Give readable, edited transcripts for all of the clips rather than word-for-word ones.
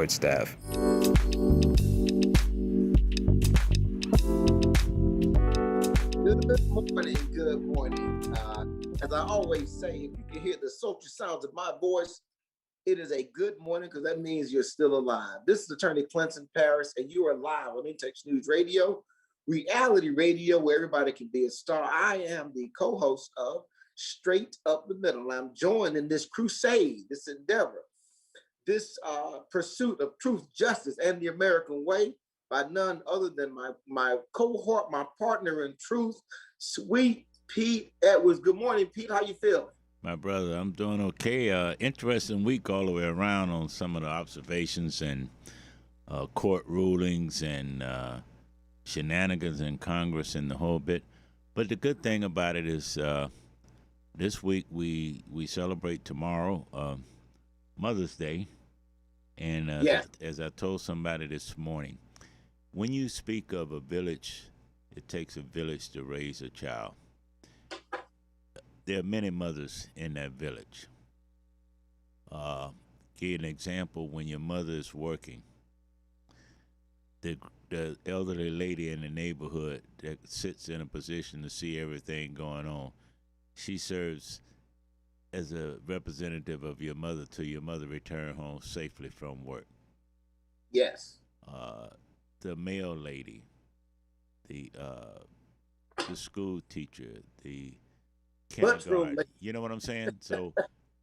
Staff. Good morning, good morning. As I always say, if you can hear the sultry sounds of my voice, it is a good morning because that means you're still alive. This is Attorney Clinton Paris, and you are live on Intex News Radio, reality radio where everybody can be a star. I am the co-host of Straight Up the Middle. I'm joined in this crusade, this endeavor, this pursuit of truth, justice, and the American way by none other than my cohort, my partner in truth, sweet Pete Edwards. Good morning, Pete. How you feeling? My brother, I'm doing okay. Interesting week all the way around on some of the observations and court rulings and shenanigans in Congress and the whole bit. But the good thing about it is this week we celebrate tomorrow Mother's Day. And Yes. as I told somebody this morning, when you speak of a village, it takes a village to raise a child. There are many mothers in that village. Give you an example: when your mother is working, the elderly lady in the neighborhood that sits in a position to see everything going on, she serves as a representative of your mother till your mother return home safely from work. Yes. The mail lady, the school teacher, the kindergarten. You know what I'm saying? So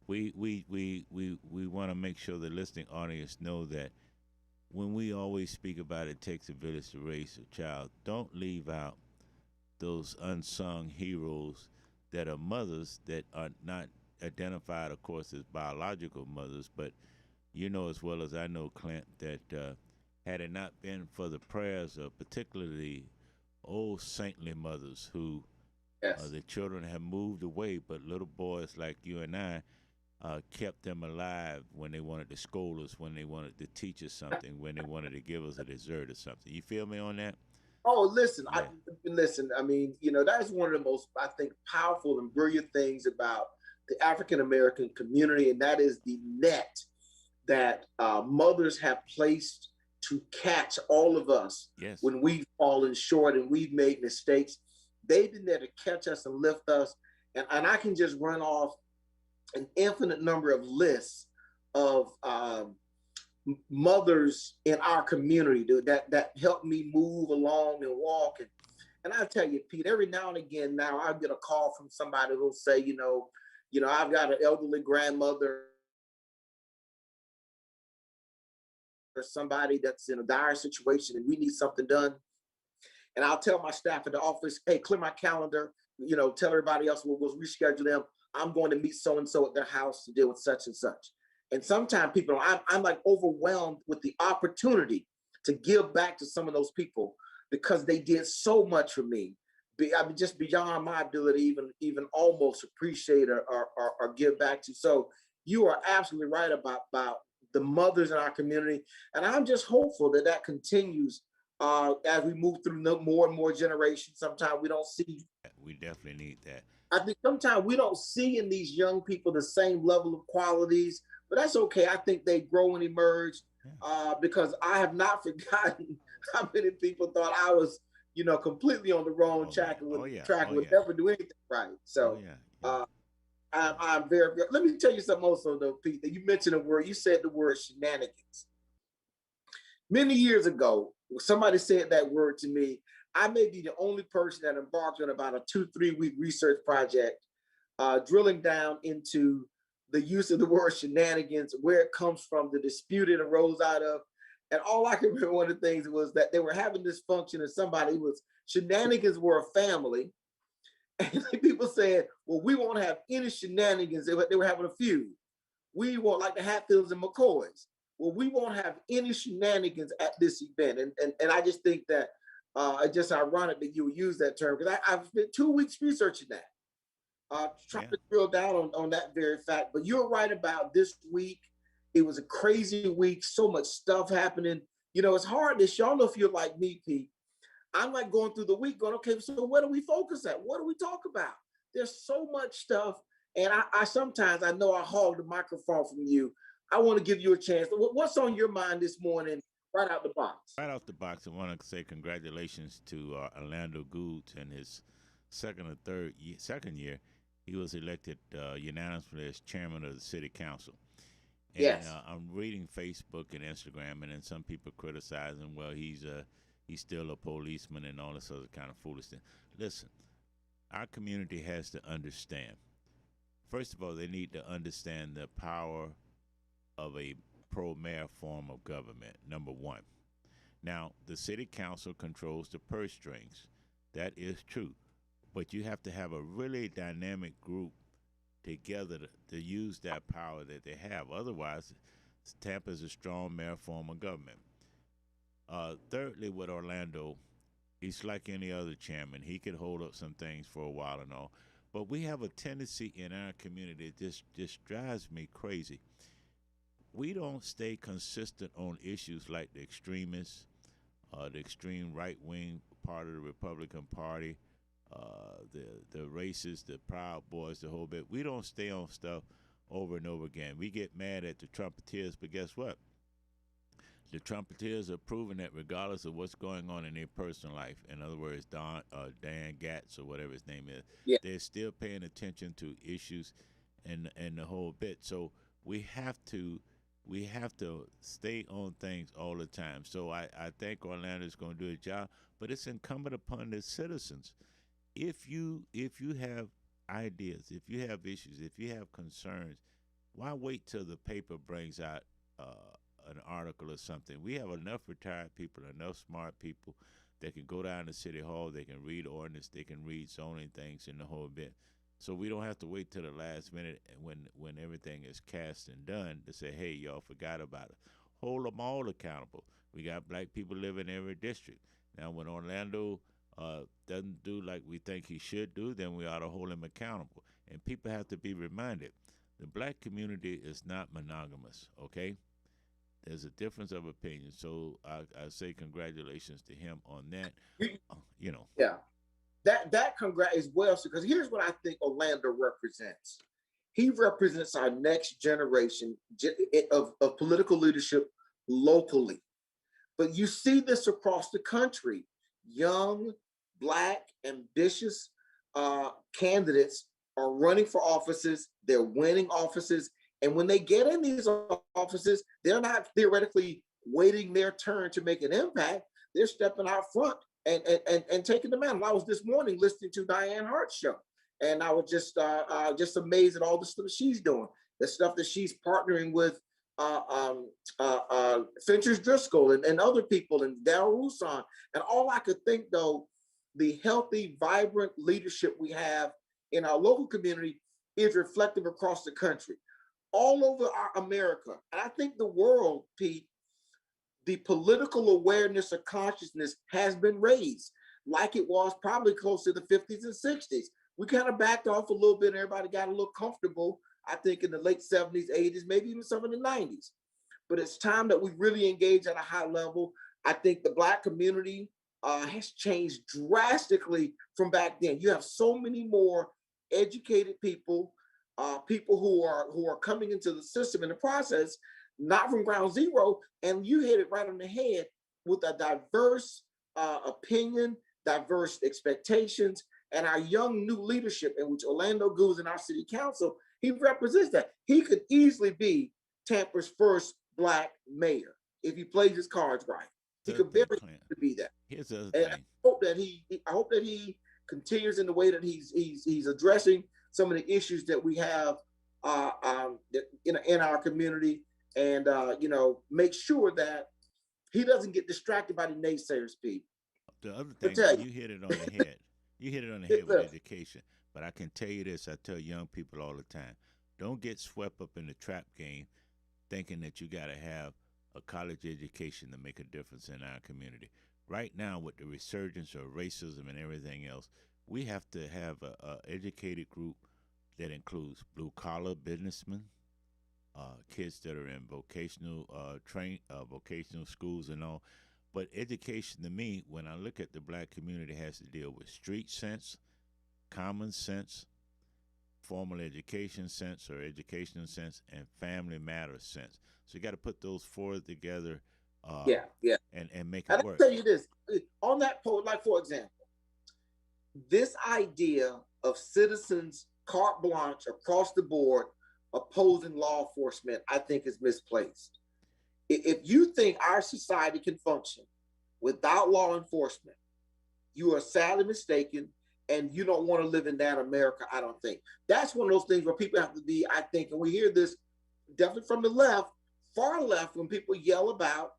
we want to make sure the listening audience know that when we always speak about it takes a village to raise a child, don't leave out those unsung heroes that are mothers that are not identified, of course, as biological mothers, but you know as well as I know, Clint, that had it not been for the prayers of particularly old saintly mothers who Yes. the children have moved away, but little boys like you and I kept them alive when they wanted to scold us, when they wanted to teach us something, when they wanted to give us a dessert or something. You feel me on that? Oh, listen, Yeah. listen. I mean, that's one of the most, I think, powerful and brilliant things about the African American community, and that is the net that mothers have placed to catch all of us Yes. when we've fallen short and we've made mistakes. They've been there to catch us and lift us. And I can just run off an infinite number of lists of mothers in our community that helped me move along and walk. And I tell you, Pete, every now and again now I get a call from somebody who'll say, I've got an elderly grandmother or somebody that's in a dire situation and we need something done. And I'll tell my staff at the office, hey, clear my calendar, tell everybody else we'll reschedule them. I'm going to meet so-and-so at their house to deal with such and such. And sometimes people, I'm like overwhelmed with the opportunity to give back to some of those people because they did so much for me. I mean, just beyond my ability, even almost appreciate or give back to. So you are absolutely right about the mothers in our community. And I'm just hopeful that continues as we move through more and more generations. Sometimes we don't see. We definitely need that. I think sometimes we don't see in these young people the same level of qualities, but that's okay. I think they grow and emerge because I have not forgotten how many people thought I was, completely on the wrong track and would never do anything right. So I'm very, very, let me tell you something also though, Pete, that you mentioned you said the word shenanigans. Many years ago, somebody said that word to me. I may be the only person that embarked on about a 2-3 week research project, drilling down into the use of the word shenanigans, where it comes from, the dispute it arose out of. And all I can remember, one of the things was that they were having this function and shenanigans were a family. And people said, well, we won't have any shenanigans. They were having a few. We won't, like the Hatfields and McCoys. Well, we won't have any shenanigans at this event. And I just think that it's just ironic that you would use that term because I've spent 2 weeks researching that, trying to drill down on that very fact. But you're right about this week. It was a crazy week, so much stuff happening. It's hard to, y'all know if you're like me, Pete, I'm like going through the week going, okay, so what do we focus at? What do we talk about? There's so much stuff. And I sometimes, I know I hog the microphone from you. I want to give you a chance. What's on your mind this morning, right out the box? Right off the box, I want to say congratulations to Orlando Goods and his second year. He was elected unanimously as chairman of the city council. And Yes. I'm reading Facebook and Instagram, and then some people criticizing, well, he's still a policeman and all this other kind of foolishness. Listen, our community has to understand. First of all, they need to understand the power of a pro mayor form of government. Number one. Now, the city council controls the purse strings. That is true. But you have to have a really dynamic group together to use that power that they have. Otherwise, Tampa is a strong mayor form of government. Thirdly, with Orlando, he's like any other chairman. He could hold up some things for a while and all. But we have a tendency in our community that just drives me crazy. We don't stay consistent on issues like the extremists, the extreme right wing part of the Republican Party, the racists, the Proud Boys, the whole bit. We don't stay on stuff over and over again. We get mad at the trumpeters, but guess what? The trumpeters are proving that regardless of what's going on in their personal life, in other words, Dan Gatz or whatever his name is, Yeah. they're still paying attention to issues and the whole bit. So we have to stay on things all the time. So I think Orlando is going to do a job, but it's incumbent upon the citizens. If you have ideas, if you have issues, if you have concerns, why wait till the paper brings out an article or something? We have enough retired people, enough smart people that can go down to City Hall, they can read ordinance, they can read zoning things and the whole bit. So we don't have to wait till the last minute when everything is cast and done to say, hey, y'all forgot about it. Hold them all accountable. We got black people living in every district. Now, when Orlando doesn't do like we think he should do, then we ought to hold him accountable. And people have to be reminded the black community is not monogamous, okay? There's a difference of opinion. So I say congratulations to him on that. You know. Yeah. That congrats is well, because here's what I think Orlando represents. He represents our next generation of political leadership locally. But you see this across the country. Young, black, ambitious candidates are running for offices. They're winning offices. And when they get in these offices, they're not theoretically waiting their turn to make an impact. They're stepping out front and taking the mantle. I was this morning listening to Diane Hart's show, and I was just amazed at all the stuff she's doing, the stuff that she's partnering with Finchers Driscoll and other people and Daryl Rousson. And all I could think, though, the healthy, vibrant leadership we have in our local community is reflective across the country, all over our America. And I think the world, Pete, the political awareness or consciousness has been raised like it was probably close to the 50s and 60s. We kind of backed off a little bit. Everybody got a little comfortable, I think, in the late 70s, 80s, maybe even some in the 90s. But it's time that we really engage at a high level. I think the Black community has changed drastically from back then. You have so many more educated people, people who are coming into the system in the process, not from ground zero. And you hit it right on the head with a diverse opinion, diverse expectations, and our young new leadership, in which Orlando Guz in our city council, he represents that. He could easily be Tampa's first Black mayor if he plays his cards right. He could very easily be that. Here's the other and thing. I hope that he continues in the way that he's addressing some of the issues that we have in our community, and make sure that he doesn't get distracted by the naysayers, Pete. The other thing, you hit it on the head. You hit it on the head with education. But I can tell you this, I tell young people all the time, don't get swept up in the trap game thinking that you got to have a college education to make a difference in our community. Right now, with the resurgence of racism and everything else, we have to have a educated group that includes blue-collar businessmen, kids that are in vocational schools and all. But education, to me, when I look at the Black community, has to deal with street sense, common sense, formal education sense or educational sense and family matters sense. So you got to put those four together, Yeah, yeah. and make it And work. I'll tell you this, on that point, like for example, this idea of citizens carte blanche across the board opposing law enforcement, I think is misplaced. If you think our society can function without law enforcement, you are sadly mistaken, and you don't want to live in that America, I don't think. That's one of those things where people have to be, I think, and we hear this definitely from the left, far left, when people yell about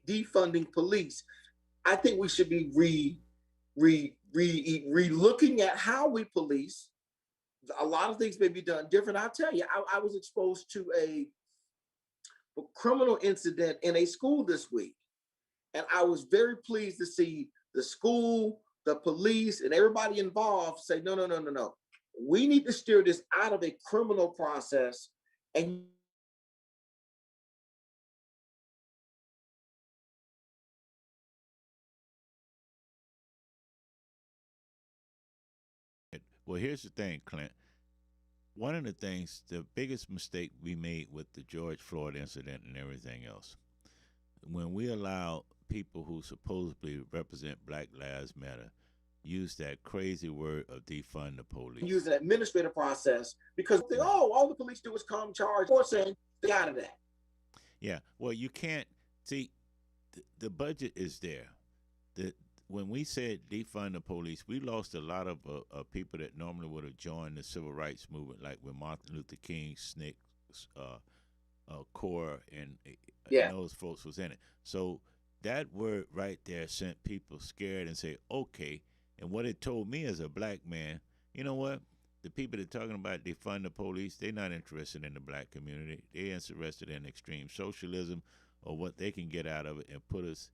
defunding police. I think we should be looking at how we police. A lot of things may be done different. I'll tell you, I was exposed to a criminal incident in a school this week. And I was very pleased to see the school, the police, and everybody involved say, no, no, no, no, no. We need to steer this out of a criminal process. And Well, here's the thing, Clint. One of the things, the biggest mistake we made with the George Floyd incident and everything else, when we allow people who supposedly represent Black Lives Matter use that crazy word of defund the police. use an administrative process because they, oh, all the police do is come charge or saying stay out of that. Yeah, well, you can't see the budget is there. The When we said defund the police, we lost a lot of people that normally would have joined the civil rights movement, like when Martin Luther King, SNCC, CORE, and those folks was in it. So that word right there sent people scared and say, okay. And what it told me as a black man, you know what? The people that are talking about defund the police, they're not interested in the black community. They're interested in extreme socialism or what they can get out of it and put us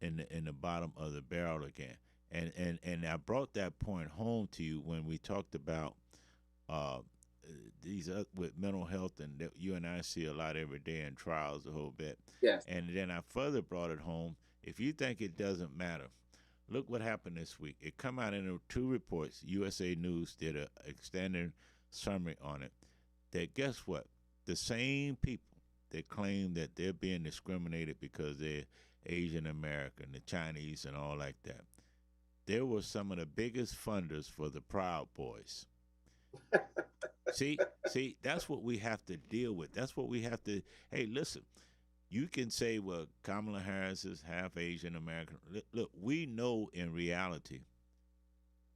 in the bottom of the barrel again. And I brought that point home to you when we talked about these with mental health, and that you and I see a lot every day in trials a whole bit. Yes. And then I further brought it home. If you think it doesn't matter, look what happened this week. It come out in two reports. USA News did a extended summary on it. That guess what? The same people that claim that they're being discriminated because they're Asian American, the Chinese, and all like that. There were some of the biggest funders for the Proud Boys. see, that's what we have to deal with. That's what we have to. Hey, listen, you can say, well, Kamala Harris is half Asian American. Look, we know in reality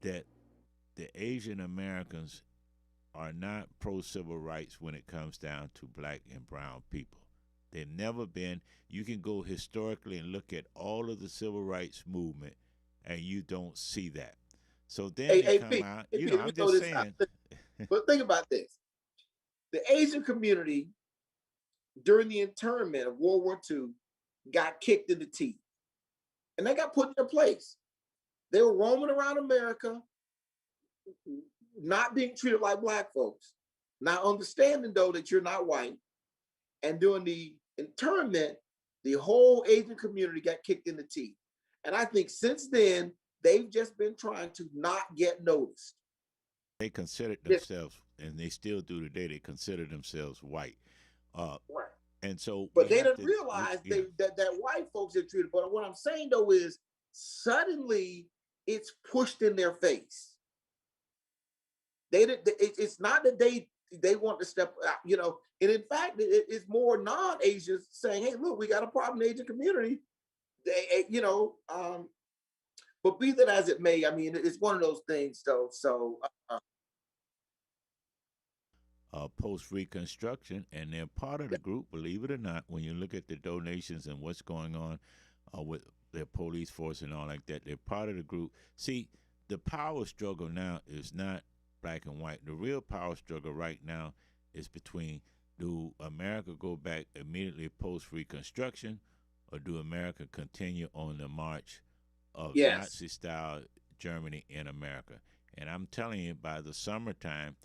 that the Asian Americans are not pro civil rights when it comes down to black and brown people. They've never been. You can go historically and look at all of the civil rights movement, and you don't see that. So then they come out. I'm just saying. But think about this: the Asian community during the internment of World War II got kicked in the teeth, and they got put in their place. They were roaming around America, not being treated like black folks, not understanding though that you're not white. And during the internment, the whole Asian community got kicked in the teeth. And I think since then, they've just been trying to not get noticed. They considered themselves, and they still do today, they consider themselves white. Right. And so, but they didn't realize that white folks are treated. But what I'm saying though is, suddenly it's pushed in their face. It's not that they want to step out, and in fact, it's more non-Asians saying, "Hey, look, we got a problem in the Asian community." But be that as it may, I mean, it's one of those things, though. So. Post Reconstruction, and they're part of the group, believe it or not, when you look at the donations and what's going on with their police force and all like that, they're part of the group. See, the power struggle now is not black and white. The real power struggle right now is between, do America go back immediately post Reconstruction, or do America continue on the march of Nazi-style Germany in America? And I'm telling you, by the summertime,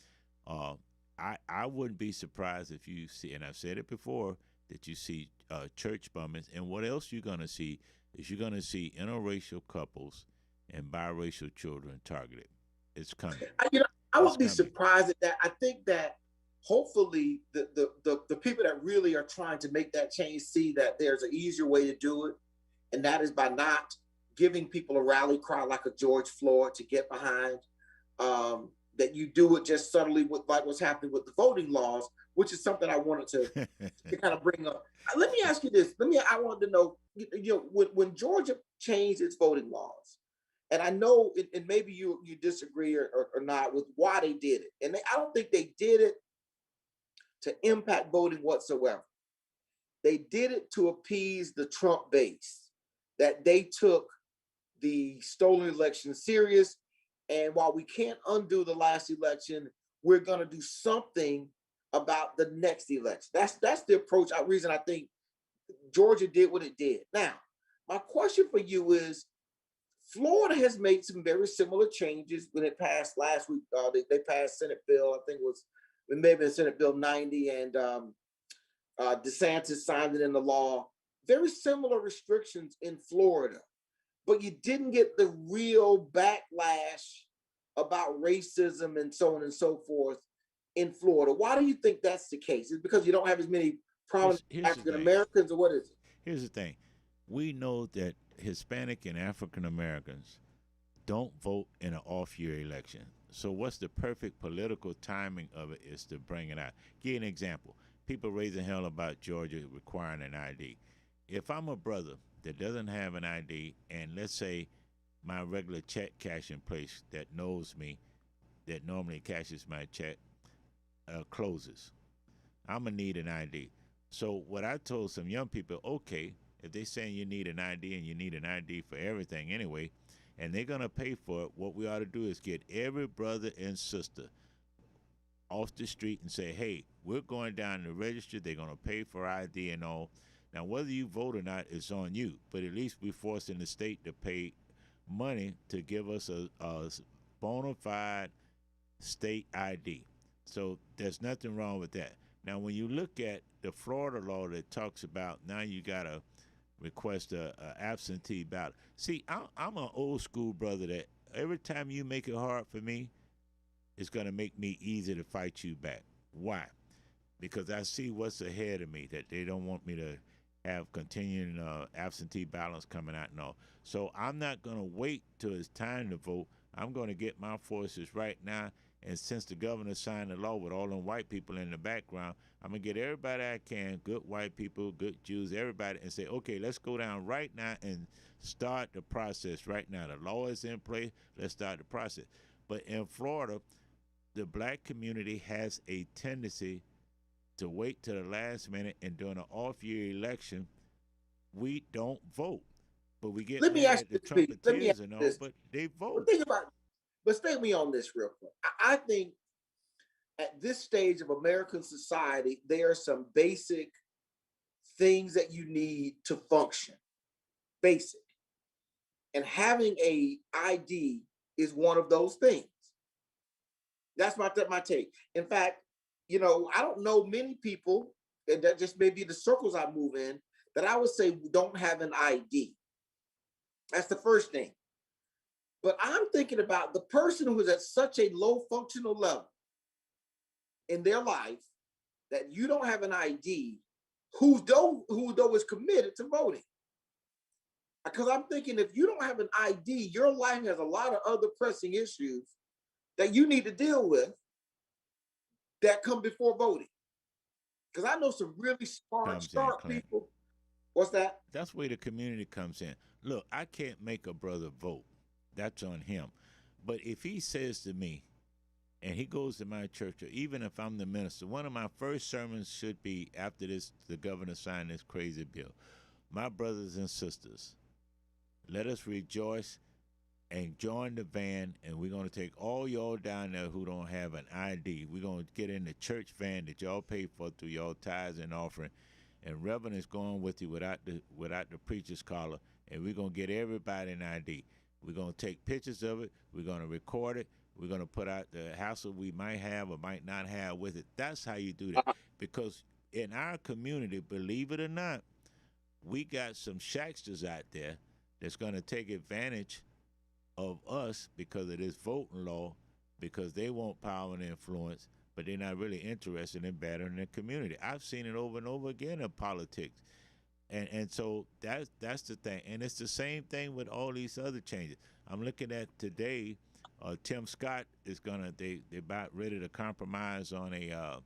I wouldn't be surprised if you see, and I've said it before, that you see church bombings. And what else you're going to see is you're going to see interracial couples and biracial children targeted. It's coming. I It's would be coming. surprised at that. I think that hopefully the people that really are trying to make that change see that there's an easier way to do it, and that is by not giving people a rally cry like a George Floyd to get behind. That you do it just subtly with like what's happening with the voting laws, which is something I wanted to kind of bring up. Let me ask you this. I wanted to know, when Georgia changed its voting laws, and I know, and maybe you disagree or not with why they did it, and I don't think they did it to impact voting whatsoever. They did it to appease the Trump base, that they took the stolen election serious. And while we can't undo the last election, we're going to do something about the next election. That's the approach. Reason I think Georgia did what it did. Now, my question for you is, Florida has made some very similar changes when it passed last week. They passed Senate Bill, I think it may have been Senate Bill 90, and DeSantis signed it into law. Very similar restrictions in Florida, but you didn't get the real backlash about racism and so on and so forth in Florida. Why do you think that's the case? Is it because you don't have as many prominent Here's the African thing. Americans, or what is it? Here's the thing. We know that Hispanic and African Americans don't vote in an off year election. So what's the perfect political timing of it is to bring it out. Give you an example. People raising hell about Georgia requiring an ID. If I'm a brother that doesn't have an ID, and let's say my regular check cashing place that knows me, that normally cashes my check, closes, I'm gonna need an ID. So what I told some young people, okay, if they saying you need an ID and you need an ID for everything anyway, and they're gonna pay for it, what we ought to do is get every brother and sister off the street and say, hey, we're going down to register. They're gonna pay for ID and all. Now, whether you vote or not is on you, but at least we're forcing the state to pay money to give us a bona fide state ID. So there's nothing wrong with that. Now, when you look at the Florida law that talks about now you got to request a absentee ballot. See, I'm an old school brother that every time you make it hard for me, it's going to make me easy to fight you back. Why? Because I see what's ahead of me, that they don't want me to have continuing absentee ballots coming out and all. So I'm not going to wait till it's time to vote. I'm going to get my forces right now. And since the governor signed the law with all them white people in the background, I'm going to get everybody I can, good white people, good Jews, everybody, and say, okay, let's go down right now and start the process right now. The law is in place. Let's start the process. But in Florida, the black community has a tendency to wait to the last minute, and during an off-year election, we don't vote. But we get Let me mad ask at the you this, Pete. Let me ask Trumpeters and you all, this. but they But vote. think about, but stay with me on this real quick. I think at this stage of American society, there are some basic things that you need to function. Basic. And having a ID is one of those things. That's my take. In fact, I don't know many people, and that just may be the circles I move in, that I would say don't have an ID. That's the first thing. But I'm thinking about the person who is at such a low functional level in their life that you don't have an ID, who though is committed to voting. Because I'm thinking, if you don't have an ID, your life has a lot of other pressing issues that you need to deal with that come before voting. Because I know some really smart, Comes in, sharp Clint. people. What's that? That's where the community comes in. Look, I can't make a brother vote. That's on him. But if he says to me, and he goes to my church, or even if I'm the minister, one of my first sermons should be after the governor signed this crazy bill. My brothers and sisters, let us rejoice and join the van, and we're going to take all y'all down there who don't have an ID. We're going to get in the church van that y'all pay for through y'all tithes and offering, and Reverend is going with you without the preacher's collar, and we're going to get everybody an ID. We're going to take pictures of it. We're going to record it. We're going to put out the hassle we might have or might not have with it. That's how you do that. Because in our community, believe it or not, we got some shacksters out there that's going to take advantage of us because of this voting law, and they're going to because they want power and influence, but they're not really interested in bettering the community. I've seen it over and over again in politics. And so that's the thing. And it's the same thing with all these other changes. I'm looking at today, Tim Scott is gonna they about ready to compromise on a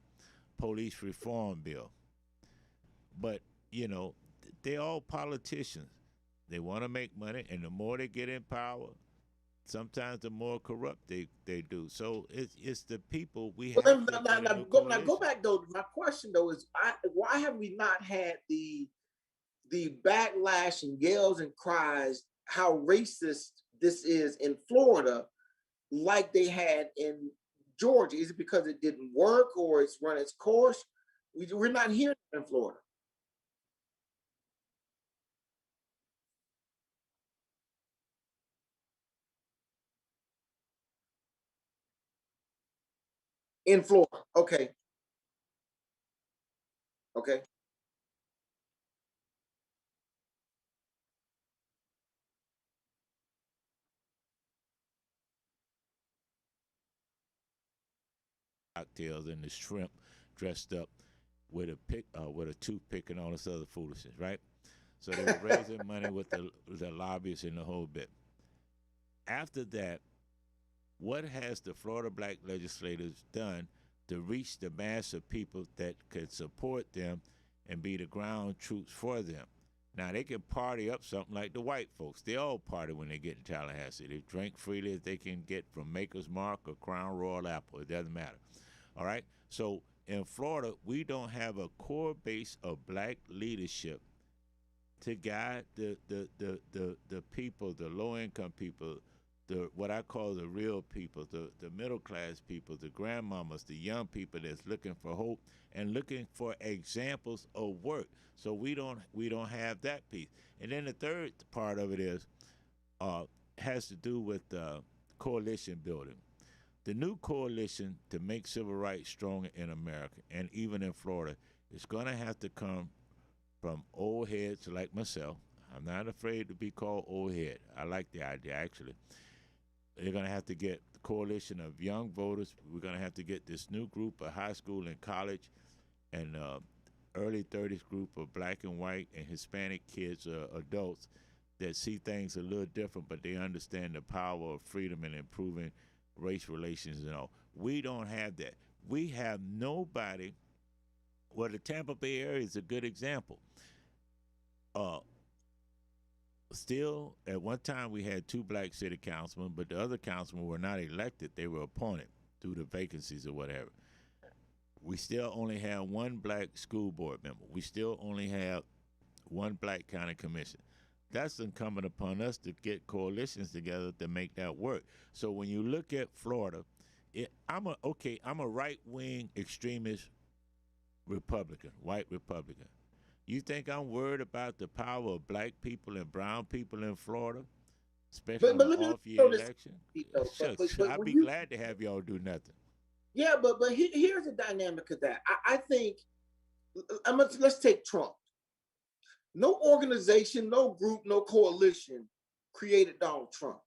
police reform bill. But you know, they all politicians. They want to make money, and the more they get in power, sometimes the more corrupt they do. So it's the people we But have then, to get a new go coalition. back though. My question though is, why have we not had the backlash and yells and cries how racist this is in Florida, like they had in Georgia? Is it because it didn't work or it's run its course? We're not hearing it in Florida. In Florida, okay, okay. Cocktails and the shrimp dressed up with a toothpick and all this other foolishness, right? So they were raising money with the lobbyists and the whole bit. After that, what has the Florida black legislators done to reach the mass of people that could support them and be the ground troops for them? Now they can party up something like the white folks. They all party when they get in Tallahassee. They drink freely as they can get from Maker's Mark or Crown Royal Apple. It doesn't matter. All right. So in Florida, we don't have a core base of black leadership to guide the people, the low income people, the what I call the real people, the middle class people, the grandmamas, the young people that's looking for hope and looking for examples of work. So we don't have that piece. And then the third part of it is uh, has to do with coalition building. The new coalition to make civil rights stronger in America and even in Florida is going to have to come from old heads like myself. I'm not afraid to be called old head. I like the idea actually. They're going to have to get the coalition of young voters. We're going to have to get this new group of high school and college and early 30s group of black and white and Hispanic kids, adults that see things a little different, but they understand the power of freedom and improving race relations and all. We don't have that. We have nobody. Well, the Tampa Bay area is a good example. Uh, Still, at one time we had two black city councilmen, but the other councilmen were not elected; they were appointed through the vacancies or whatever. We still only have one black school board member. We still only have one black county commission. That's incumbent upon us to get coalitions together to make that work. So when you look at Florida, I'm a right wing extremist Republican, white Republican. You think I'm worried about the power of black people and brown people in Florida, especially But on an let me off year throw this election? though. Shucks, But I'd when be you, glad to have y'all do nothing. yeah, but here's the dynamic of that. I think let's take Trump. No organization, no group, no coalition created Donald Trump.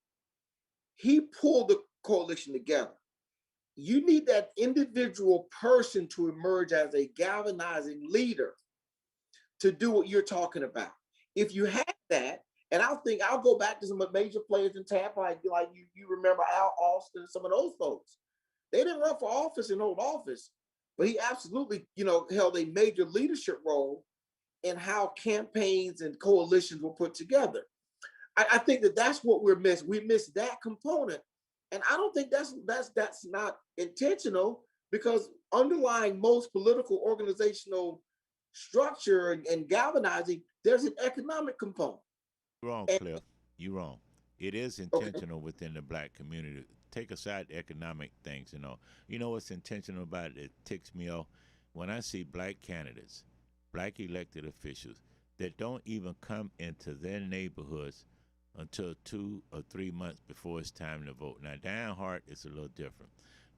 He pulled the coalition together. You need that individual person to emerge as a galvanizing leader to do what you're talking about. If you have that, and I'll go back to some major players in Tampa, like you remember Al Austin, some of those folks. They didn't run for office and hold office, but he absolutely, held a major leadership role in how campaigns and coalitions were put together. I think that's what we're missing. We miss that component, and I don't think that's not intentional because underlying most political organizational structure and galvanizing, there's an economic component. You're wrong, And Cliff. You're wrong. It is okay, intentional within the black community. Take aside the economic things and all. You know what's intentional about it? It ticks me off when I see black candidates, black elected officials that don't even come into their neighborhoods until 2 or 3 months before it's time to vote. Now, down Hart is a little different,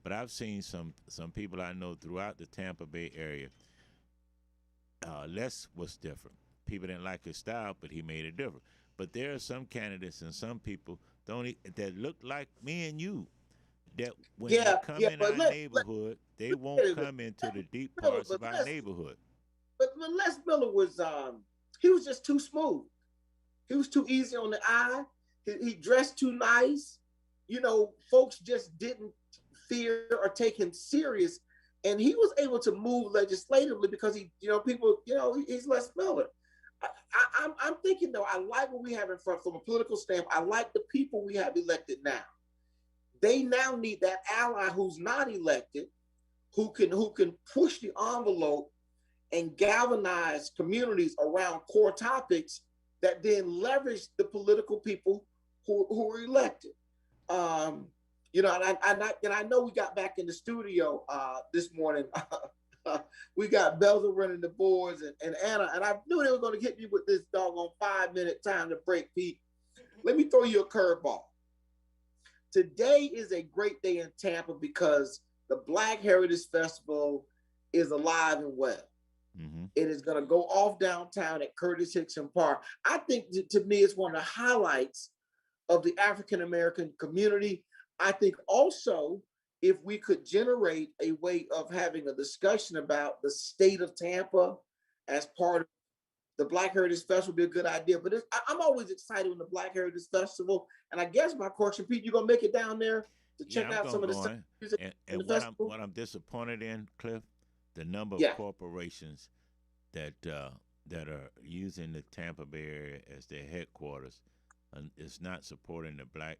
but I've seen some people I know throughout the Tampa Bay area. Les was different. People didn't like his style, but he made it different. But there are some candidates and some people that look like me and you that when they Yeah, come yeah, in but our neighborhood, they won't come into the deep Miller, parts of our neighborhood. but Les Miller was he was just too smooth. He was too easy on the eye. He dressed too nice. You know, folks just didn't fear or take him serious, and he was able to move legislatively because he, you know, people, you know, he's Les Miller. I'm thinking though, I like what we have in front from a political standpoint. I like the people we have elected now. They now need that ally who's not elected, who can push the envelope and galvanize communities around core topics that then leverage the political people who are elected. Um, you know, and I know we got back in the studio this morning. We got Belzer running the boards and Anna, and I knew they were going to hit me with this doggone 5-minute time to break, Pete. Let me throw you a curveball. Today is a great day in Tampa because the Black Heritage Festival is alive and well. Mm-hmm. It is going to go off downtown at Curtis Hickson Park. I think to me, it's one of the highlights of the African American community. I think also if we could generate a way of having a discussion about the state of Tampa as part of the Black Heritage Festival would be a good idea. But I'm always excited when the Black Heritage Festival, and I guess my question, Pete, you gonna make it down there to check out some of the music and what I'm disappointed in, Cliff, the number of corporations that are using the Tampa Bay area as their headquarters and is not supporting the Black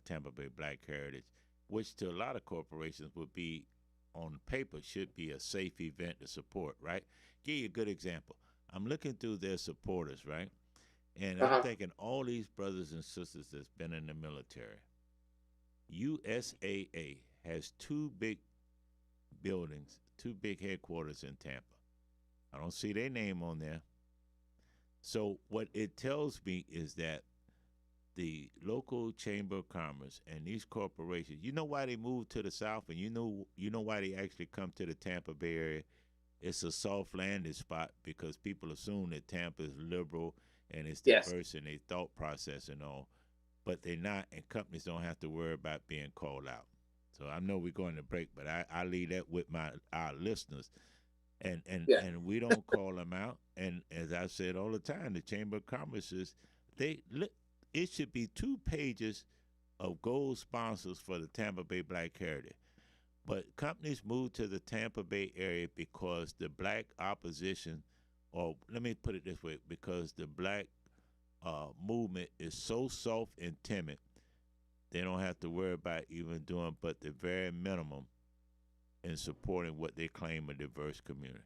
Tampa Bay Black Heritage, which to a lot of corporations would be on paper should be a safe event to support, right? Give you a good example. I'm looking through their supporters, right? And I'm thinking all these brothers and sisters that's been in the military. USAA has 2 big buildings, 2 big headquarters in Tampa. I don't see their name on there. So what it tells me is that the local chamber of commerce and these corporations, you know why they moved to the South, and you know why they actually come to the Tampa Bay area. It's a soft landing spot because people assume that Tampa is liberal and it's diverse in their thought process and all, but they're not, and companies don't have to worry about being called out. So I know we're going to break, but I leave that with our listeners, and we don't call them out. And as I said all the time, the Chamber of Commerce it should be 2 pages of gold sponsors for the Tampa Bay Black Heritage. But companies move to the Tampa Bay area because the Black opposition, or let me put it this way, because the Black movement is so soft and timid, they don't have to worry about even doing but the very minimum in supporting what they claim a diverse community.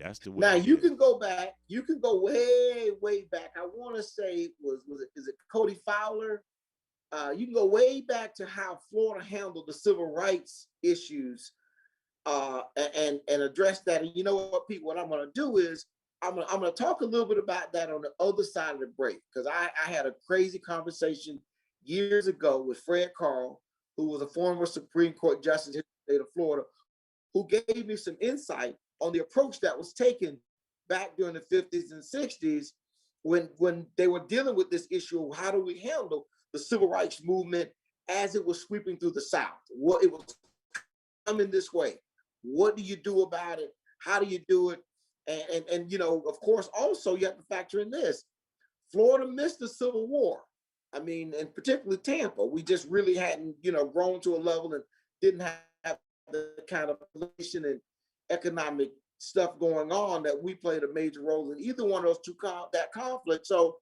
That's the way. Now you can go back. You can go way, way back. I want to say is it Cody Fowler? You can go way back to how Florida handled the civil rights issues and address that. And you know what, Pete? What I'm going to do is I'm going to talk a little bit about that on the other side of the break, because I had a crazy conversation years ago with Fred Carl, who was a former Supreme Court justice in the state of Florida, who gave me some insight on the approach that was taken back during the 50s and 60s when they were dealing with this issue of how do we handle the civil rights movement as it was sweeping through the South. Well, it was coming this way. What do you do about it? How do you do it? And you know, of course, also you have to factor in this. Florida missed the Civil War. I mean, and particularly Tampa. We just really hadn't, you know, grown to a level and didn't have the kind of population and economic stuff going on that we played a major role in either one of those that conflict. So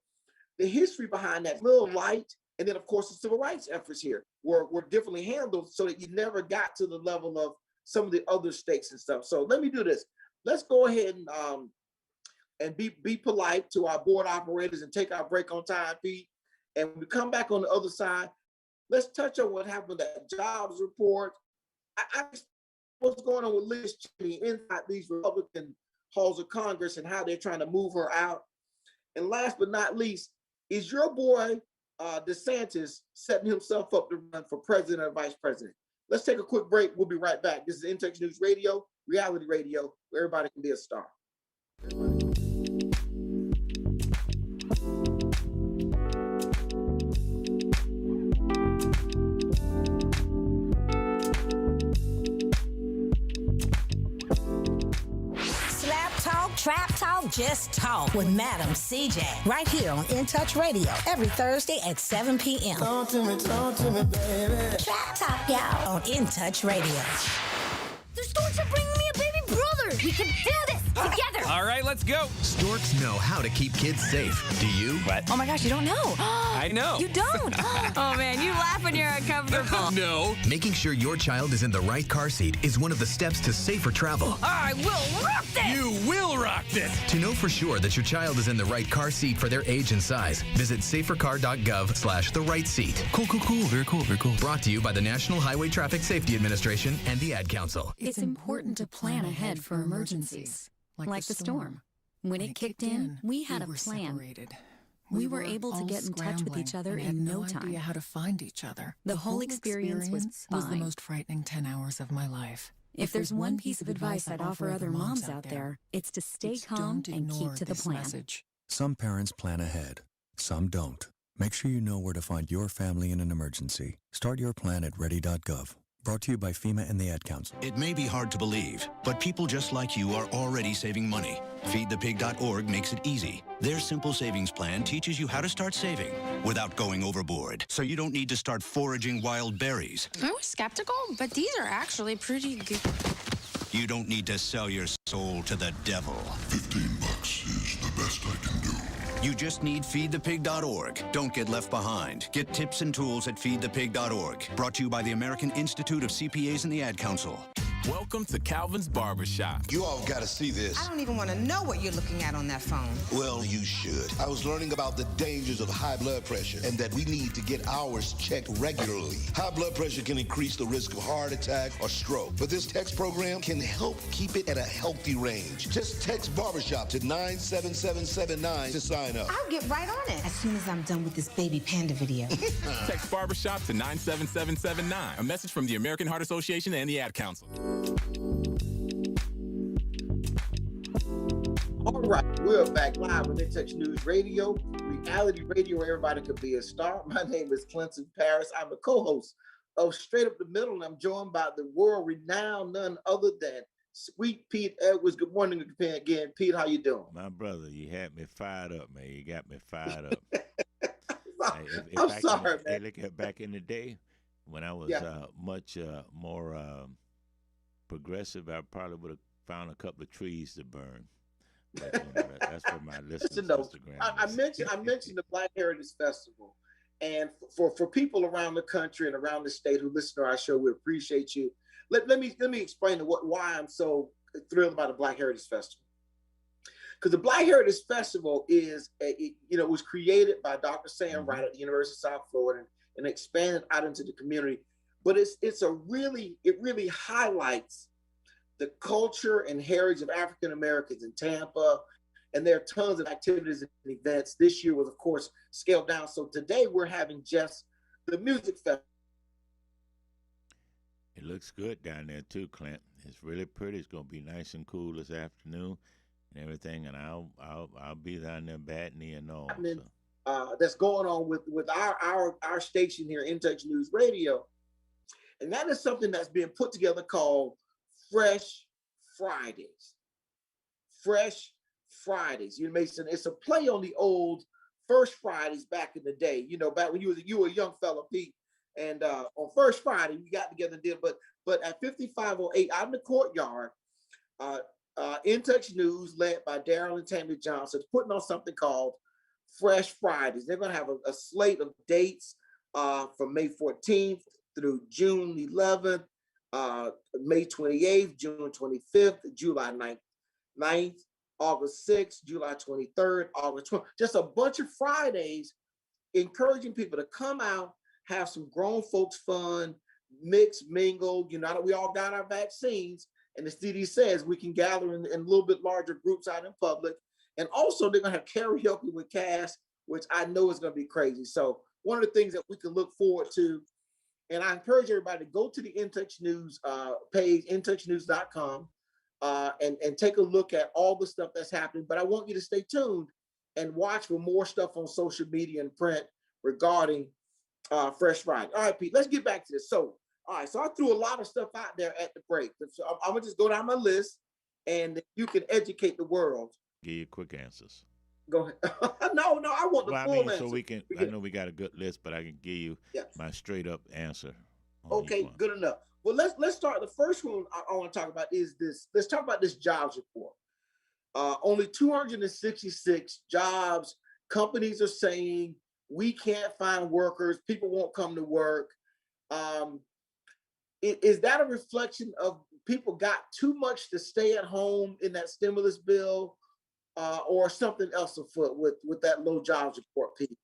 the history behind that little light, and then of course the civil rights efforts here were differently handled so that you never got to the level of some of the other states and stuff. So let me do this. Let's go ahead and be polite to our board operators and take our break on time, Pete. And when we come back on the other side, let's touch on what happened with that jobs report. What's going on with Liz Cheney inside these Republican halls of Congress and how they're trying to move her out. And last but not least, is your boy DeSantis setting himself up to run for president or vice president? Let's take a quick break. We'll be right back. This is Intex News Radio, reality radio, where everybody can be a star. Just Talk with Madam CJ. Right here on In Touch Radio. Every Thursday at 7 p.m. Talk to me, baby. Trap Talk, y'all. On In Touch Radio. The storks are bringing me a baby brother. We can do this together. All right, let's go. Storks know how to keep kids safe. Do you? What? Oh my gosh, you don't know. I know. You don't. Oh man, you laugh when you're uncomfortable. No. Making sure your child is in the right car seat is one of the steps to safer travel. I will rock this. You will rock this. To know for sure that your child is in the right car seat for their age and size, visit safercar.gov/the right seat. Cool. Very cool. Brought to you by the National Highway Traffic Safety Administration and the Ad Council. It's important to plan ahead for emergencies, like the storm. When it kicked in, we had a plan. Separated. We were able to get in touch with each other in no time. Idea how to find each other. The whole experience was the fine. most frightening 10 hours of my life. If there's one piece of advice I'd offer other moms out there, it's to stay calm and keep to the plan. Message. Some parents plan ahead, some don't. Make sure you know where to find your family in an emergency. Start your plan at ready.gov. Brought to you by FEMA and the Ad Council. It may be hard to believe, but people just like you are already saving money. FeedThePig.org makes it easy. Their simple savings plan teaches you how to start saving without going overboard, so you don't need to start foraging wild berries. I was skeptical, but these are actually pretty good. You don't need to sell your soul to the devil. $15 is the best I can do. You just need FeedThePig.org. Don't get left behind. Get tips and tools at FeedThePig.org. Brought to you by the American Institute of CPAs and the Ad Council. Welcome to Calvin's Barbershop. You all got to see this. I don't even want to know what you're looking at on that phone. Well, you should. I was learning about the dangers of high blood pressure and that we need to get ours checked regularly. High blood pressure can increase the risk of heart attack or stroke, but this text program can help keep it at a healthy range. Just text Barbershop to 97779 to sign up. I'll get right on it as soon as I'm done with this baby panda video. Text Barbershop to 97779. A message from the American Heart Association and the Ad Council. All right, we're back live on In Touch News Radio, reality radio where everybody could be a star. My name is Clinton Paris. I'm the co-host of Straight Up the Middle, and I'm joined by the world-renowned none other than Sweet Pete Edwards. Good morning again, Pete. How you doing? My brother, you had me fired up, man. You got me fired up. I'm sorry, man. Look, back in the day when I was much more progressive, I probably would have found a couple of trees to burn. But, that's for my listeners. Instagram. I mentioned the Black Heritage Festival, and for people around the country and around the state who listen to our show, we appreciate you. Let me explain why I'm so thrilled about the Black Heritage Festival. Because the Black Heritage Festival was created by Dr. Sam Wright at the University of South Florida and expanded out into the community. But it really highlights the culture and heritage of African Americans in Tampa, and there are tons of activities and events. This year was, of course, scaled down. So today we're having just the music festival. It looks good down there too, Clint. It's really pretty. It's gonna be nice and cool this afternoon and everything. And I'll be down there batting and all. That's going on with our station here, In Touch News Radio, and that is something that's being put together called Fresh Fridays. Fresh Fridays. You may say it's a play on the old First Fridays back in the day. You know, back when you were a young fella, Pete. And on First Friday, we got together and did. But at 5508 out in the courtyard, In Touch News, led by Daryl and Tammy Johnson, is putting on something called Fresh Fridays. They're going to have a slate of dates from May 14th through June 11th. May 28th, June 25th, July 9th, August 6th, July 23rd, August 12th. Just a bunch of Fridays encouraging people to come out, have some grown folks fun, mix, mingle. You know, we all got our vaccines, and the CDC says we can gather in a little bit larger groups out in public. And also they're going to have karaoke with cast, which I know is going to be crazy. So one of the things that we can look forward to. And I encourage everybody to go to the In Touch News page, intouchnews.com, and take a look at all the stuff that's happening. But I want you to stay tuned and watch for more stuff on social media and print regarding Fresh Friday. All right, Pete, let's get back to this. So I threw a lot of stuff out there at the break. So I'm going to just go down my list, and you can educate the world give you quick answers. Go ahead. No, I want the Well, I full mean, answer. so we can. I know we got a good list, but I can give you my straight up answer. Okay, good enough. Well, let's start. The first one I want to talk about is this. Let's talk about this jobs report. Only 266 jobs. Companies are saying we can't find workers. People won't come to work. Is that a reflection of people got too much to stay at home in that stimulus bill, or something else afoot with that low jobs report, Pete?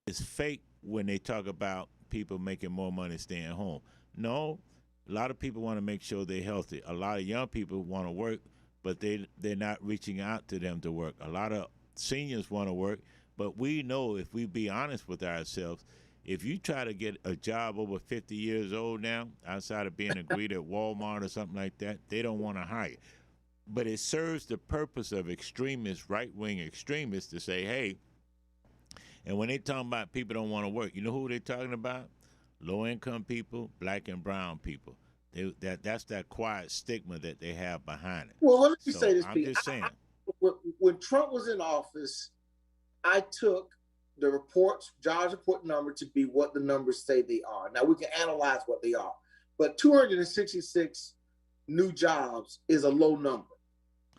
It's fake when they talk about people making more money staying home. No, a lot of people want to make sure they're healthy. A lot of young people want to work, but they're not reaching out to them to work. A lot of seniors want to work, but we know if we be honest with ourselves, if you try to get a job over 50 years old now, outside of being a greeter at Walmart or something like that, they don't want to hire. But it serves the purpose of extremists, right-wing extremists, to say, hey, and when they talking about people don't want to work, you know who they're talking about? Low-income people, black and brown people. That's that quiet stigma that they have behind it. Well, let me say this, I'm Pete. just saying. When Trump was in office, I took the reports, jobs report number to be what the numbers say they are. Now we can analyze what they are, but 266 new jobs is a low number,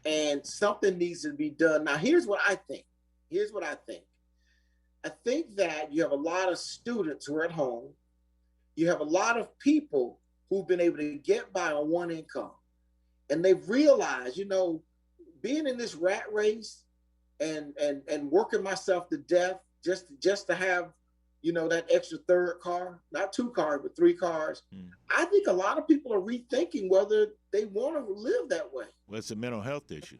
and something needs to be done. Now, here's what I think. I think that you have a lot of students who are at home. You have a lot of people who've been able to get by on one income, and they've realized, being in this rat race and working myself to death just to have, that extra third car, not 2 cars, but 3 cars. I think a lot of people are rethinking whether they want to live that way. Well, it's a mental health issue.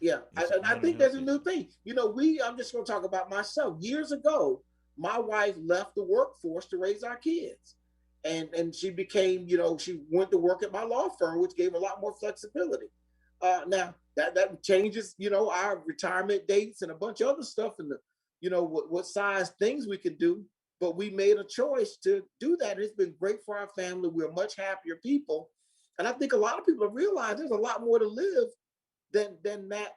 Yeah, I think there's a new thing. I'm just going to talk about myself. Years ago, my wife left the workforce to raise our kids. And she became, she went to work at my law firm, which gave a lot more flexibility. Now, that changes, our retirement dates and a bunch of other stuff and what size things we can do. But we made a choice to do that. It's been great for our family. We're much happier people. And I think a lot of people have realized there's a lot more to live than that,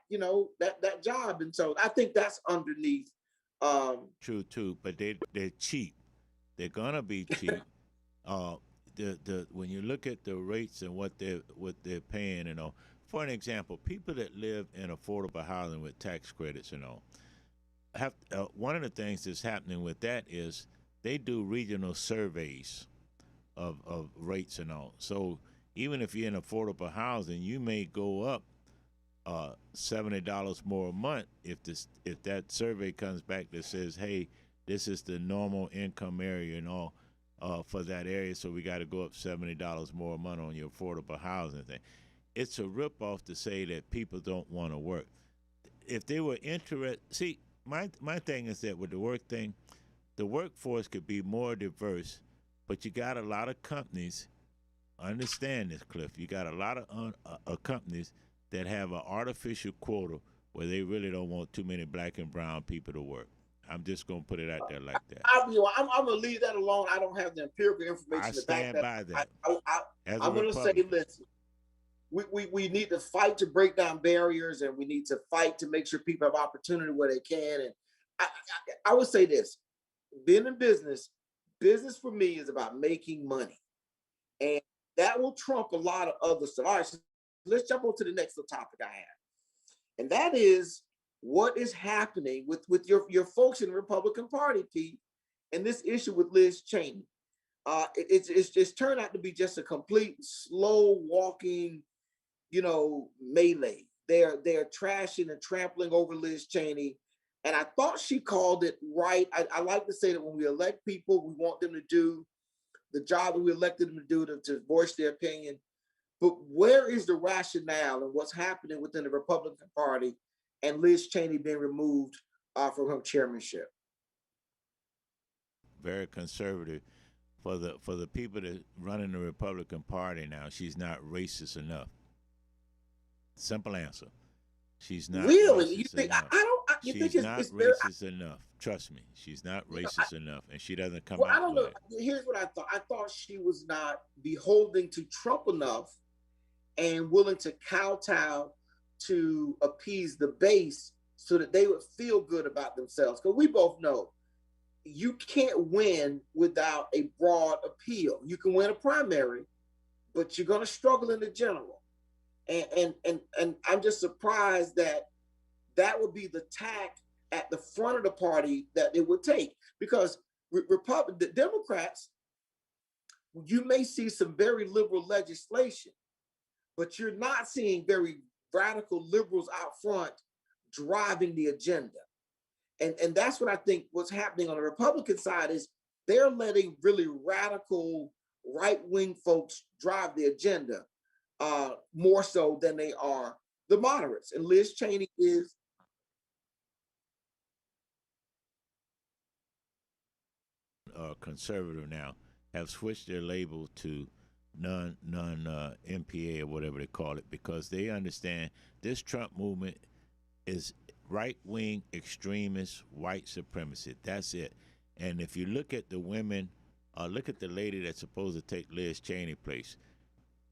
that job. And so I think that's underneath. True too, but they're cheap. They're gonna be cheap. When you look at the rates and what they're paying, for an example, people that live in affordable housing with tax credits, one of the things that's happening with that is they do regional surveys of rates and all. So even if you're in affordable housing, you may go up $70 more a month if that survey comes back that says, hey, this is the normal income area and all for that area, so we got to go up $70 more a month on your affordable housing thing. It's a ripoff to say that people don't want to work. If they were interested, see, my thing is that with the work thing, the workforce could be more diverse, but you got a lot of companies. Understand this, Cliff. You got a lot of companies that have an artificial quota where they really don't want too many black and brown people to work. I'm just going to put it out there like that. I'm going to leave that alone. I don't have the empirical information I to stand back that. by that. I'm going to say, listen, we need to fight to break down barriers, and we need to fight to make sure people have opportunity where they can. And I would say this, being in business for me is about making money. And that will trump a lot of other stuff. All right, so let's jump on to the next little topic I have. And that is what is happening with your folks in the Republican Party, Pete, and this issue with Liz Cheney. It's turned out to be just a complete slow walking, melee. They're trashing and trampling over Liz Cheney. And I thought she called it right. I like to say that when we elect people, we want them to do the job that we elected them to do, to voice their opinion. But where is the rationale and what's happening within the Republican Party and Liz Cheney being removed from her chairmanship. Very conservative. For the people that run in the Republican Party now, she's not racist enough. Simple answer. She's not really. Racist You think enough. you She's think not it's very, racist enough. Trust me, she's not racist enough, and she doesn't come well, I out don't with know. it. Here's what I thought. I thought she was not beholden to Trump enough and willing to kowtow to appease the base so that they would feel good about themselves. Because we both know you can't win without a broad appeal. You can win a primary, but you're going to struggle in the general. And I'm just surprised that would be the tack at the front of the party that it would take, because the Democrats, you may see some very liberal legislation, but you're not seeing very radical liberals out front driving the agenda. And that's what I think what's happening on the Republican side is they're letting really radical right-wing folks drive the agenda more so than they are the moderates. And Liz Cheney is conservative now have switched their label to non MPA or whatever they call it, because they understand this Trump movement is right-wing extremist white supremacy. That's it. And if you look at the women, look at the lady that's supposed to take Liz Cheney place.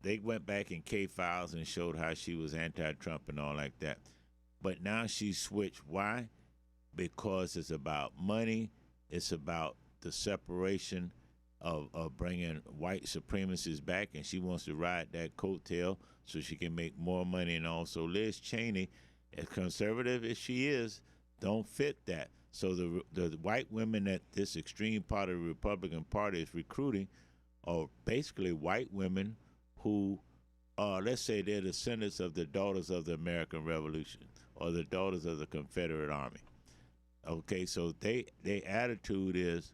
They went back in K-Files and showed how she was anti-Trump and all like that. But now she's switched. Why? Because it's about money. It's about the separation of bringing white supremacists back, and she wants to ride that coattail so she can make more money. And also Liz Cheney, as conservative as she is, don't fit that. So the white women that this extreme part of the Republican Party is recruiting are basically white women who, let's say they're descendants of the daughters of the American Revolution or the daughters of the Confederate Army. Okay, so their attitude is,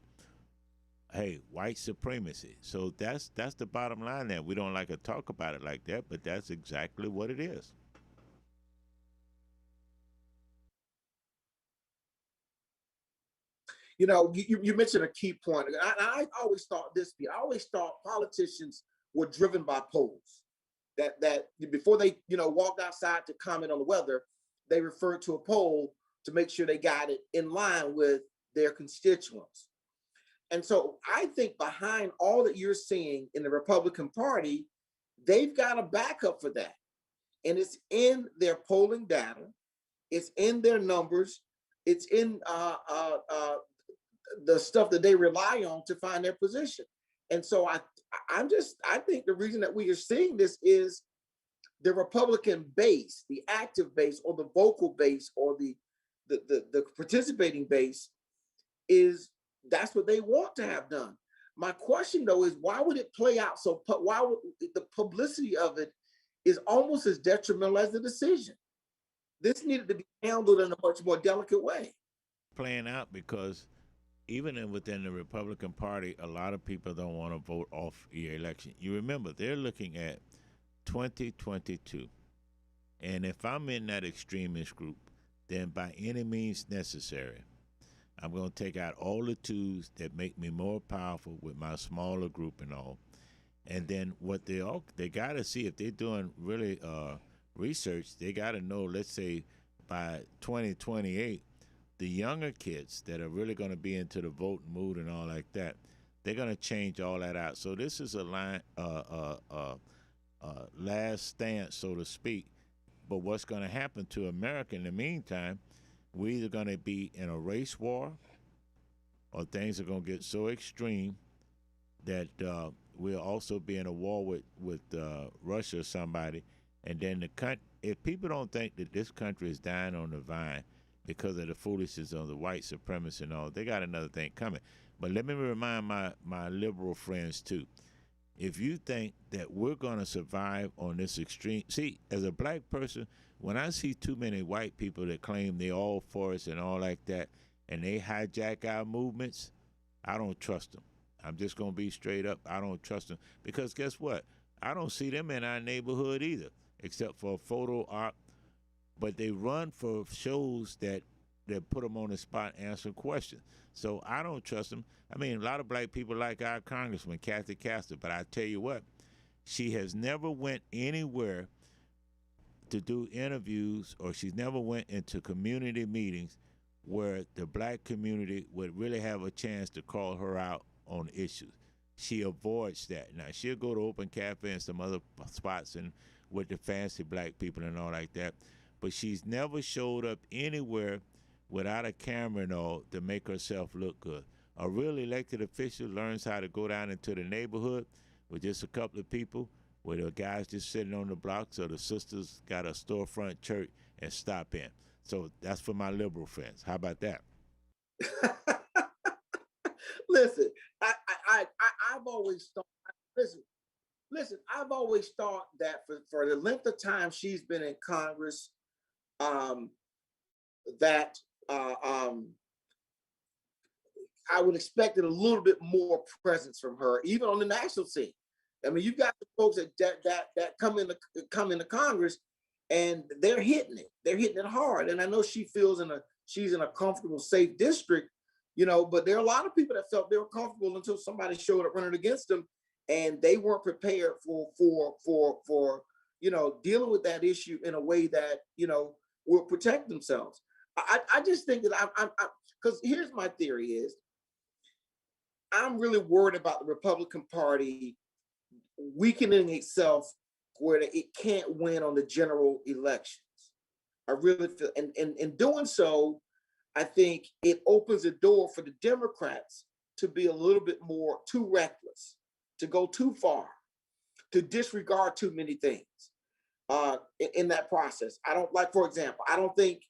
hey, white supremacy. So that's the bottom line there. We don't like to talk about it like that, but that's exactly what it is. You know, you mentioned a key point. I always thought I always thought politicians were driven by polls. That before they, walked outside to comment on the weather, they referred to a poll to make sure they got it in line with their constituents. And so I think behind all that you're seeing in the Republican Party, they've got a backup for that. And it's in their polling data. It's in their numbers. It's in the stuff that they rely on to find their position. And so I think the reason that we are seeing this is the Republican base, the active base or the vocal base or the participating base that's what they want to have done. My question though is, why would it play out why would the publicity of it is almost as detrimental as the decision? This needed to be handled in a much more delicate way. Playing out because even within the Republican Party, a lot of people don't want to vote off the election. You remember, they're looking at 2022. And if I'm in that extremist group, then by any means necessary, I'm going to take out all the tools that make me more powerful with my smaller group and all. And then what they got to see, if they're doing really research, they got to know, let's say by 2028, the younger kids that are really going to be into the voting mood and all like that, they're going to change all that out. So this is a last stance, so to speak. But what's going to happen to America in the meantime, we're either going to be in a race war or things are going to get so extreme that we'll also be in a war with Russia or somebody. And then if people don't think that this country is dying on the vine because of the foolishness of the white supremacy and all, they got another thing coming. But let me remind my liberal friends too. If you think that we're going to survive on this extreme, see, as a black person, when I see too many white people that claim they're all for us and all like that, and they hijack our movements, I don't trust them. I'm just going to be straight up. I don't trust them because guess what? I don't see them in our neighborhood either, except for a photo op but they run for shows that put them on the spot answering questions. So I don't trust them. I mean, a lot of black people like our Congressman, Kathy Castor, but I tell you what, she has never went anywhere to do interviews, or she's never went into community meetings where the black community would really have a chance to call her out on issues. She avoids that. Now, she'll go to Open Cafe and some other spots and with the fancy black people and all like that, but she's never showed up anywhere without a camera and all to make herself look good. A real elected official learns how to go down into the neighborhood with just a couple of people, where the guys just sitting on the blocks or the sisters got a storefront church and stop in. So that's for my liberal friends. How about that? Listen, I've always thought, listen, I've always thought that for the length of time she's been in Congress, that I would expect a little bit more presence from her, even on the national scene. I mean, you've got the folks that come into Congress, and they're hitting it. They're hitting it hard. And I know she feels she's in a comfortable, safe district, but there are a lot of people that felt they were comfortable until somebody showed up running against them, and they weren't prepared for dealing with that issue in a way that will protect themselves. I just think that because here's my theory is, I'm really worried about the Republican Party weakening itself where it can't win on the general elections. I really feel, and in doing so, I think it opens the door for the Democrats to be a little bit more too reckless, to go too far, to disregard too many things in that process. For example, I don't think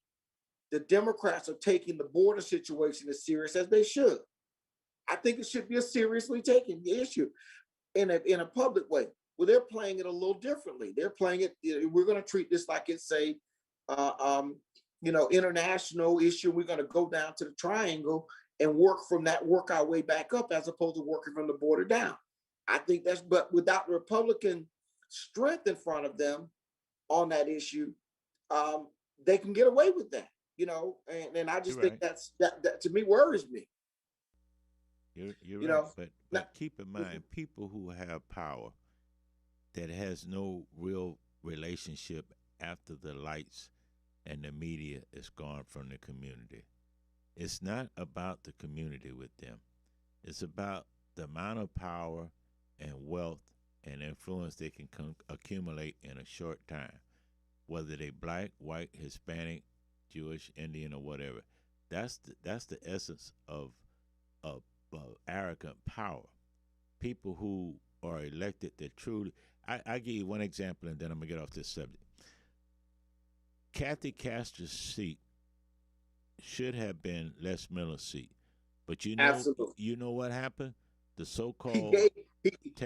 the Democrats are taking the border situation as serious as they should. I think it should be a seriously taken issue in a public way. Well, they're playing it a little differently. They're playing it, we're going to treat this like it's a international issue. We're going to go down to the triangle and work our way back up, as opposed to working from the border down. I think but without Republican strength in front of them on that issue, they can get away with that, and I just think that to me worries me. You're right, but keep in mind, people who have power that has no real relationship after the lights and the media is gone from the community. It's not about the community with them. It's about the amount of power and wealth and influence they can accumulate in a short time, whether they black, white, Hispanic, Jewish, Indian, or whatever. That's the essence of arrogant power. People who are elected that truly, I give you one example and then I'm going to get off this subject. Kathy Castor's seat should have been Les Miller's seat. But you know what happened? The so-called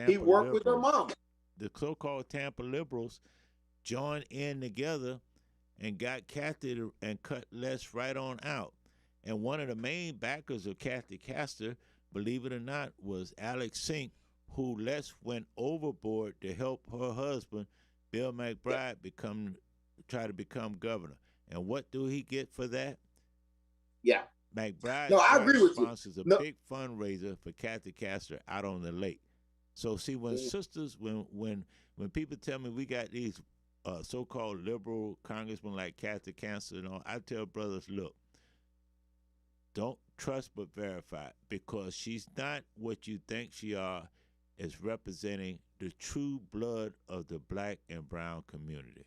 he worked with her mom. The so-called Tampa liberals joined in together and got Kathy and cut Les right on out. And one of the main backers of Kathy Castor, believe it or not, was Alex Sink, who Les went overboard to help her husband, Bill McBride, try to become governor. And what do he get for that? Yeah. McBride I agree with you. sponsors a big fundraiser for Kathy Castor out on the lake. So see, when sisters, when people tell me we got these so-called liberal congressmen like Kathy Castor and all, I tell brothers, look, don't trust but verify, because she's not what you think she is representing the true blood of the black and brown community.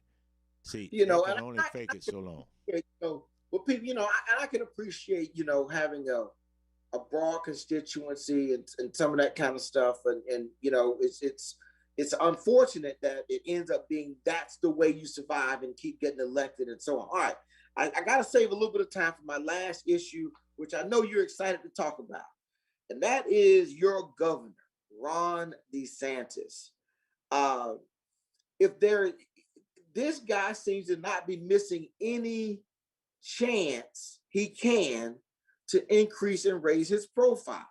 See, you can only fake it so long. Well, people, and I can appreciate, having a broad constituency and some of that kind of stuff, and it's unfortunate that it ends up being that's the way you survive and keep getting elected and so on. All right, I got to save a little bit of time for my last issue, which I know you're excited to talk about, and that is your governor, Ron DeSantis. This guy seems to not be missing any chance he can to increase and raise his profile.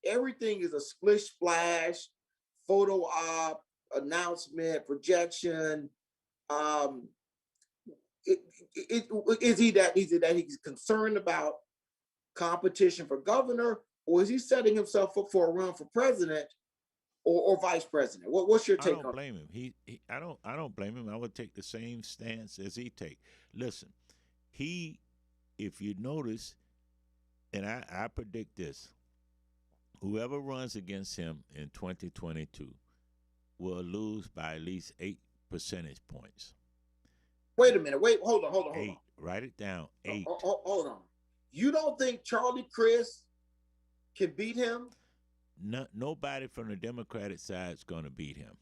Everything is a splish splash, photo op, announcement, projection. Is he that he's concerned about competition for governor, or is he setting himself up for a run for president or vice president? What's your take on it? I don't blame him. I don't blame him. I would take the same stance as he take. Listen, if you notice, and I predict this, whoever runs against him in 2022 will lose by at least 8 percentage points. Wait a minute. Hold on. 8. Write it down. 8. Hold on. You don't think Charlie Crist can beat him? No, nobody from the Democratic side is going to beat him.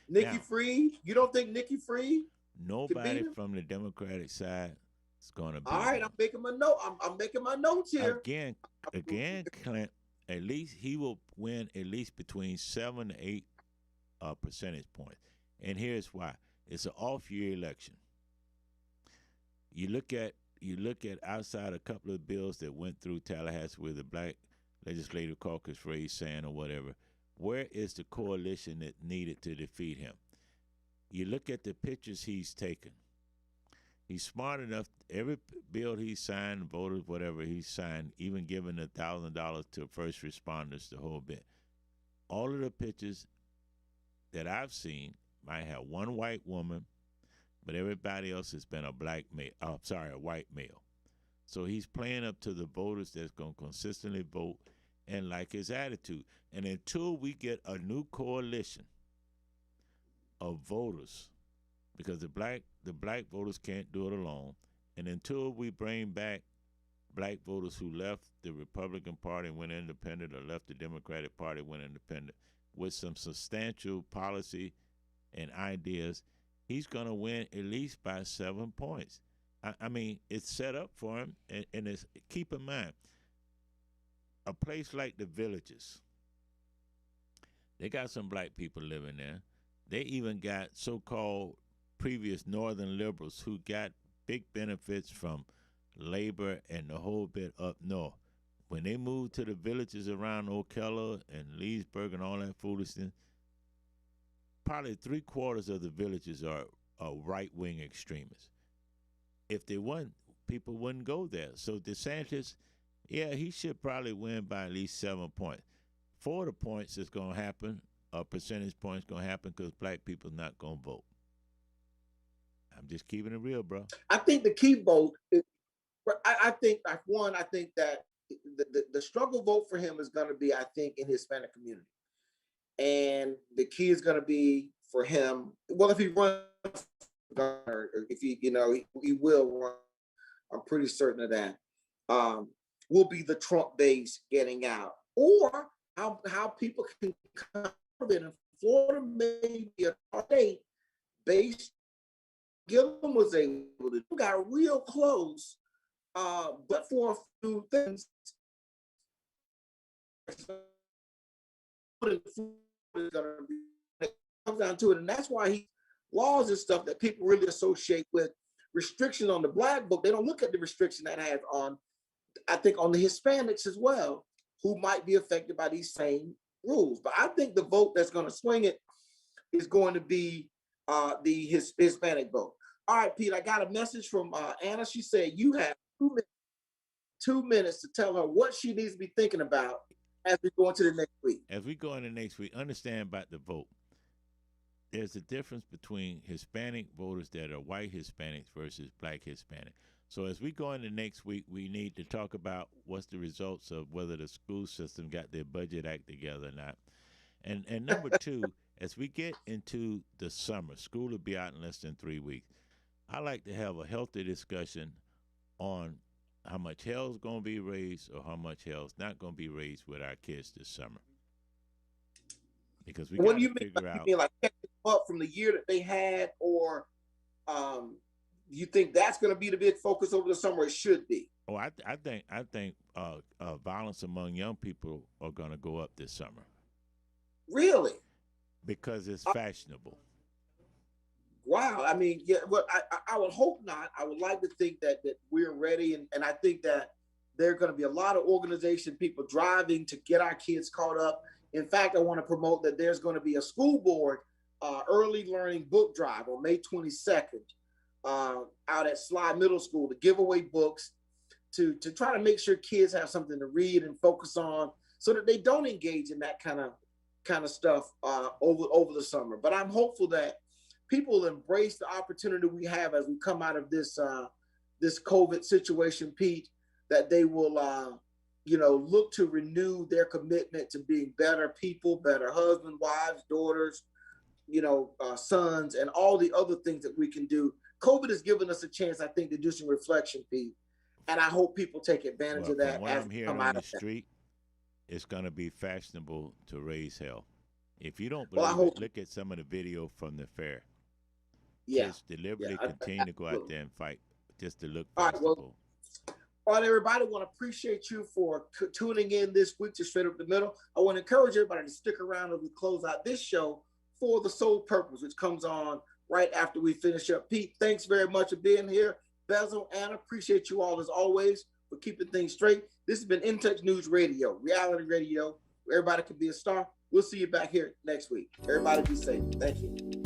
Nikki Freed? You don't think Nikki Freed? Nobody from the Democratic side is going to beat him. All right, I'm making my note. I'm making my notes here. Again, Clint, at least he will win at least between 7 to 8 percentage points. And here's why: it's an off-year election. You look at outside a couple of bills that went through Tallahassee with the Black Legislative Caucus raised sand or whatever. Where is the coalition that needed to defeat him? You look at the pictures he's taken. He's smart enough. Every bill he signed, voters, whatever he signed, even giving $1,000 to first responders, the whole bit. All of the pictures that I've seen might have one white woman, but everybody else has been a white male. So he's playing up to the voters that's going to consistently vote and like his attitude. And until we get a new coalition of voters, because the black voters can't do it alone, and until we bring back black voters who left the Republican Party and went independent, or left the Democratic Party and went independent, with some substantial policy and ideas, he's going to win at least by 7 points. I mean, it's set up for him, and it's, keep in mind, a place like the Villages, they got some black people living there. They even got so-called previous Northern liberals who got big benefits from labor and the whole bit up north. When they moved to the villages around Ocala and Leesburg and all that foolishness, probably 3/4 of the villages are right-wing extremists. If they weren't, people wouldn't go there. So DeSantis, yeah, he should probably win by at least 7 points. 4 of the points is going to happen, percentage points going to happen because black people not going to vote. I'm just keeping it real, bro. I think the key vote is, I think that the struggle vote for him is going to be, I think, in Hispanic community. And the key is going to be for him, well, if he runs, if he will run, I'm pretty certain of that, will be the Trump base getting out, or how people can come in. Florida may be a state based. Gillum was able to got real close, but for a few things, it comes down to it, and that's why laws and stuff that people really associate with restriction on the black vote. They don't look at the restriction that has on, I think, on the Hispanics as well, who might be affected by these same rules. But I think the vote that's going to swing it is going to be the Hispanic vote. All right, Pete, I got a message from Anna. She said you have 2 minutes to tell her what she needs to be thinking about as we go into the next week. As we go into next week, understand about the vote. There's a difference between Hispanic voters that are white Hispanics versus black Hispanics. So as we go into next week, we need to talk about what's the results of whether the school system got their budget act together or not. And number two, as we get into the summer, school will be out in less than 3 weeks. I like to have a healthy discussion on how much hell is going to be raised or how much hell is not going to be raised with our kids this summer. Because we got to figure out. You mean like catching up from the year that they had, or you think that's going to be the big focus over the summer? It should be. Oh, I think violence among young people are going to go up this summer. Really? Because it's fashionable. Wow. I mean, yeah. Well, I would hope not. I would like to think that we're ready, and I think that there are going to be a lot of organization people driving to get our kids caught up. In fact, I want to promote that there's going to be a school board early learning book drive on May 22nd out at Sly Middle School to give away books, to try to make sure kids have something to read and focus on, so that they don't engage in that kind of stuff over the summer. But I'm hopeful that people embrace the opportunity we have as we come out of this COVID situation, Pete, that they will look to renew their commitment to being better people, better husbands, wives, daughters, sons, and all the other things that we can do. COVID has given us a chance, I think, to do some reflection, Pete, and I hope people take advantage of that. From what I'm hearing on the street, it's going to be fashionable to raise hell. If you don't believe it, look at some of the video from the fair. Yeah. Kids deliberately continue to go out there and fight just to look fashionable. fashionable. All right, everybody, I want to appreciate you for tuning in this week to Straight Up the Middle. I want to encourage everybody to stick around as we close out this show for The Sole Purpose, which comes on right after we finish up. Pete, thanks very much for being here. Bezel, Anna, appreciate you all as always for keeping things straight. This has been In Touch News Radio, reality radio, where everybody can be a star. We'll see you back here next week. Everybody be safe. Thank you.